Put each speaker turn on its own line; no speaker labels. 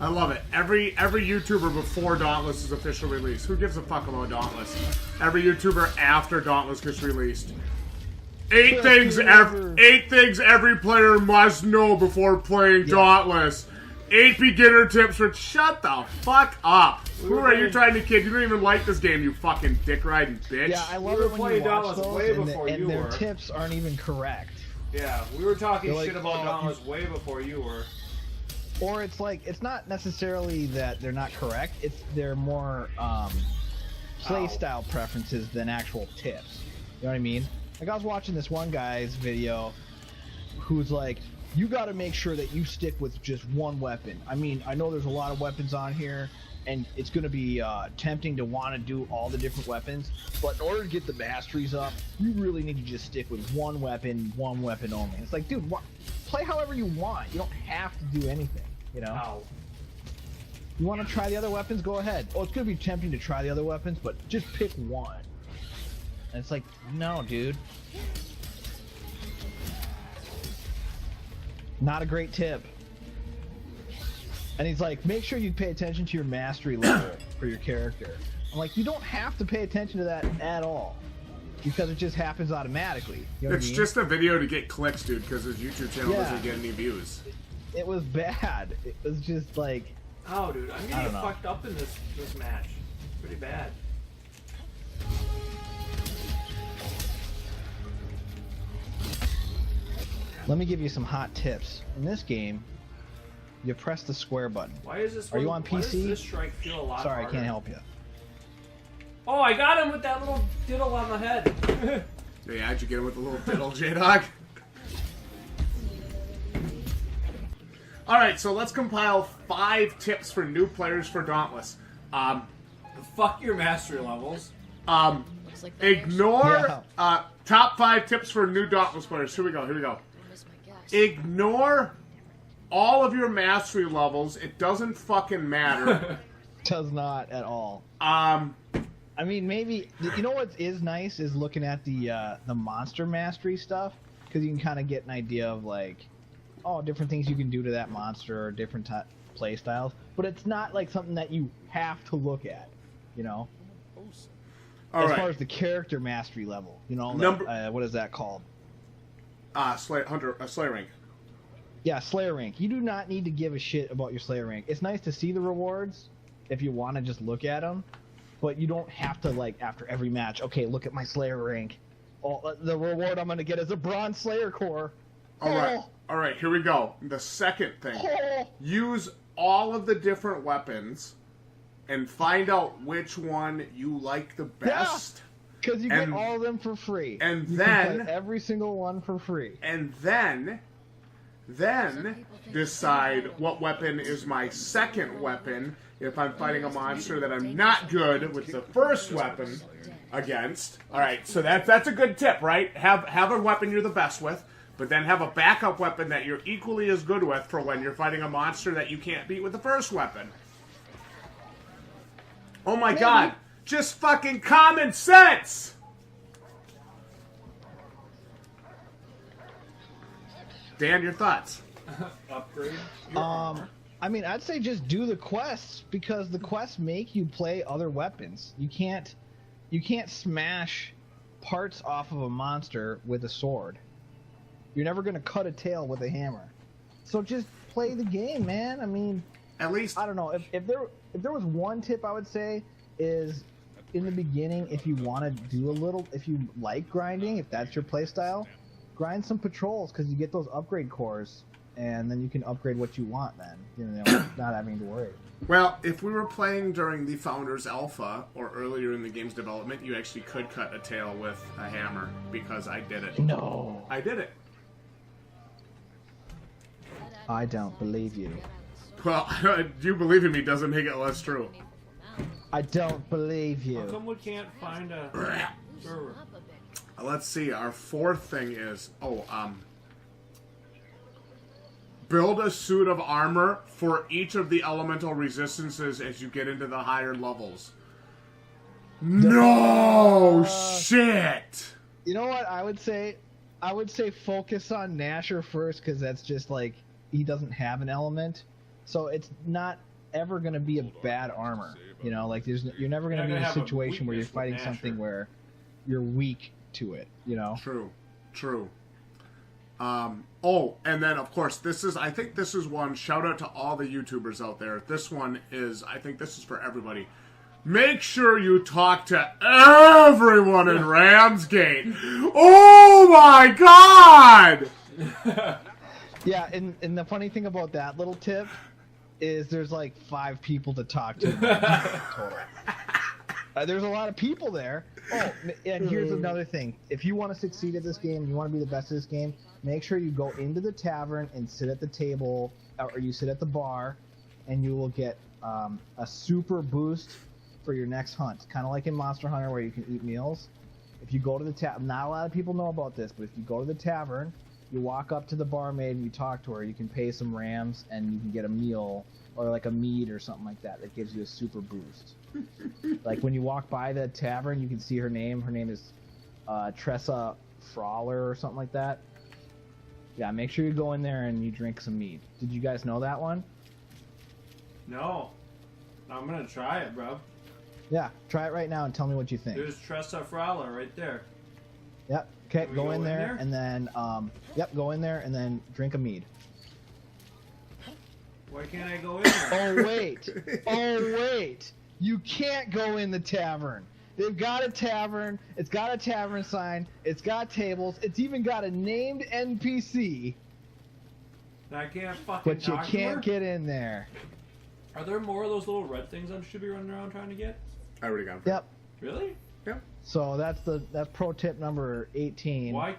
I love it. Every YouTuber before Dauntless is official release. Who gives a fuck about Dauntless? Every YouTuber after Dauntless gets released. Eight things every player must know before playing Dauntless. 8 beginner tips for... Shut the fuck up. Who are you trying to kid? You don't even like this game, you fucking dick-riding bitch.
Yeah, I love it when you watch those and their tips aren't even correct.
Yeah, we were talking shit about Dauntless way before you were.
Or it's like, it's not necessarily that they're not correct, it's they're more play style preferences than actual tips. You know what I mean? Like, I was watching this one guy's video who's like, you got to make sure that you stick with just one weapon. I mean, I know there's a lot of weapons on here, and it's going to be tempting to want to do all the different weapons, but in order to get the masteries up, you really need to just stick with one weapon only. It's like, dude, play however you want. You don't have to do anything, you know?
Ow.
You want to try the other weapons? Go ahead. Oh, it's going to be tempting to try the other weapons, but just pick one. And it's like, no, dude. Not a great tip. And he's like, make sure you pay attention to your mastery level for your character. I'm like, you don't have to pay attention to that at all, because it just happens automatically. You know
it's just a video to get clicks, dude, because his YouTube channel doesn't get any views.
It was bad. It was just like...
Oh, dude, I'm gonna get fucked up in this match. Pretty bad.
Let me give you some hot tips. In this game, you press the square button.
Why is this?
Are you on PC?
Why does this strike feel a lot
Sorry,
harder?
I can't help you.
Oh, I got him with that little diddle on the head.
Yeah, how'd you get him with the little diddle, Jdog? Alright, so let's compile 5 tips for new players for Dauntless.
Fuck your mastery levels.
Ignore top 5 tips for new Dauntless players. Here we go. Ignore all of your mastery levels. It doesn't fucking matter.
Does not at all. I mean, maybe, you know what is nice is looking at the monster mastery stuff, because you can kind of get an idea of like, oh, different things you can do to that monster or different play styles. But it's not like something that you have to look at, you know. As far as the character mastery level, you know, what is that called?
Slayer rank.
Yeah, Slayer rank. You do not need to give a shit about your Slayer rank. It's nice to see the rewards if you want to just look at them, but you don't have to, like, after every match, okay, look at my Slayer rank. Oh, the reward I'm going to get is a Bronze Slayer core.
Alright, here we go. The second thing. Use all of the different weapons and find out which one you like the best.
Because you get all of them for free.
And
you
then...
can play every single one for free.
And then decide what weapon is my second weapon if I'm fighting a monster that I'm not good with the first weapon against. Alright, so that's a good tip, right? Have a weapon you're the best with, but then have a backup weapon that you're equally as good with for when you're fighting a monster that you can't beat with the first weapon. Oh my god, just fucking common sense! Dan, your thoughts?
Upgrade?
I mean, I'd say just do the quests, because the quests make you play other weapons. You can't smash parts off of a monster with a sword. You're never going to cut a tail with a hammer. So just play the game, man. I mean,
at least,
I don't know, if there was one tip I would say is, in the beginning, if you want to do a little, if you like grinding, if that's your play style, grind some patrols, because you get those upgrade cores, and then you can upgrade what you want then, you know, not having to worry.
Well, if we were playing during the Founders Alpha, or earlier in the game's development, you actually could cut a tail with a hammer, because I did it.
No.
I did it.
I don't believe you.
Well, you believe in me doesn't make it less true.
I don't believe you.
How come we can't find a server?
Let's see, our fourth thing is, build a suit of armor for each of the elemental resistances as you get into the higher levels. No shit!
You know what I would say? I would say focus on Nasher first, because that's just like, he doesn't have an element. So it's not ever going to be a bad armor. You know, like you're never going to be in a situation where you're fighting something where you're weak to it. You know.
True. Oh, and then of course I think this is one, shout out to all the YouTubers out there. This one is, I think this is for everybody. Make sure you talk to everyone in Ramsgate. Oh my god!
Yeah, and the funny thing about that little tip is there's like 5 people to talk to total. There's a lot of people there. Oh, and here's another thing. If you want to succeed at this game, you want to be the best at this game, make sure you go into the tavern and sit at the table, or you sit at the bar, and you will get a super boost for your next hunt. Kind of like in Monster Hunter where you can eat meals. If you go to the tavern, not a lot of people know about this, but if you go to the tavern, you walk up to the barmaid and you talk to her, you can pay some rams and you can get a meal or like a mead or something like that that gives you a super boost. Like when you walk by the tavern, you can see her name. Her name is Tressa Frawler or something like that. Yeah, make sure you go in there and you drink some mead. Did you guys know that one?
No. I'm gonna try it, bro.
Yeah, try it right now and tell me what you think.
There's Tressa Frawler right there.
Yep. Okay,
Can we
go in there and then go in there and then drink a mead.
Why can't I go in there?
Oh wait. You can't go in the tavern. They've got a tavern. It's got a tavern sign. It's got tables. It's even got a named NPC.
I can't fucking
But you
talk to
can't
her?
get in there.
Are there more of those little red things I should be running around trying to get?
I already got it.
Yep.
Really?
Yep.
So that's pro tip number 18.
Why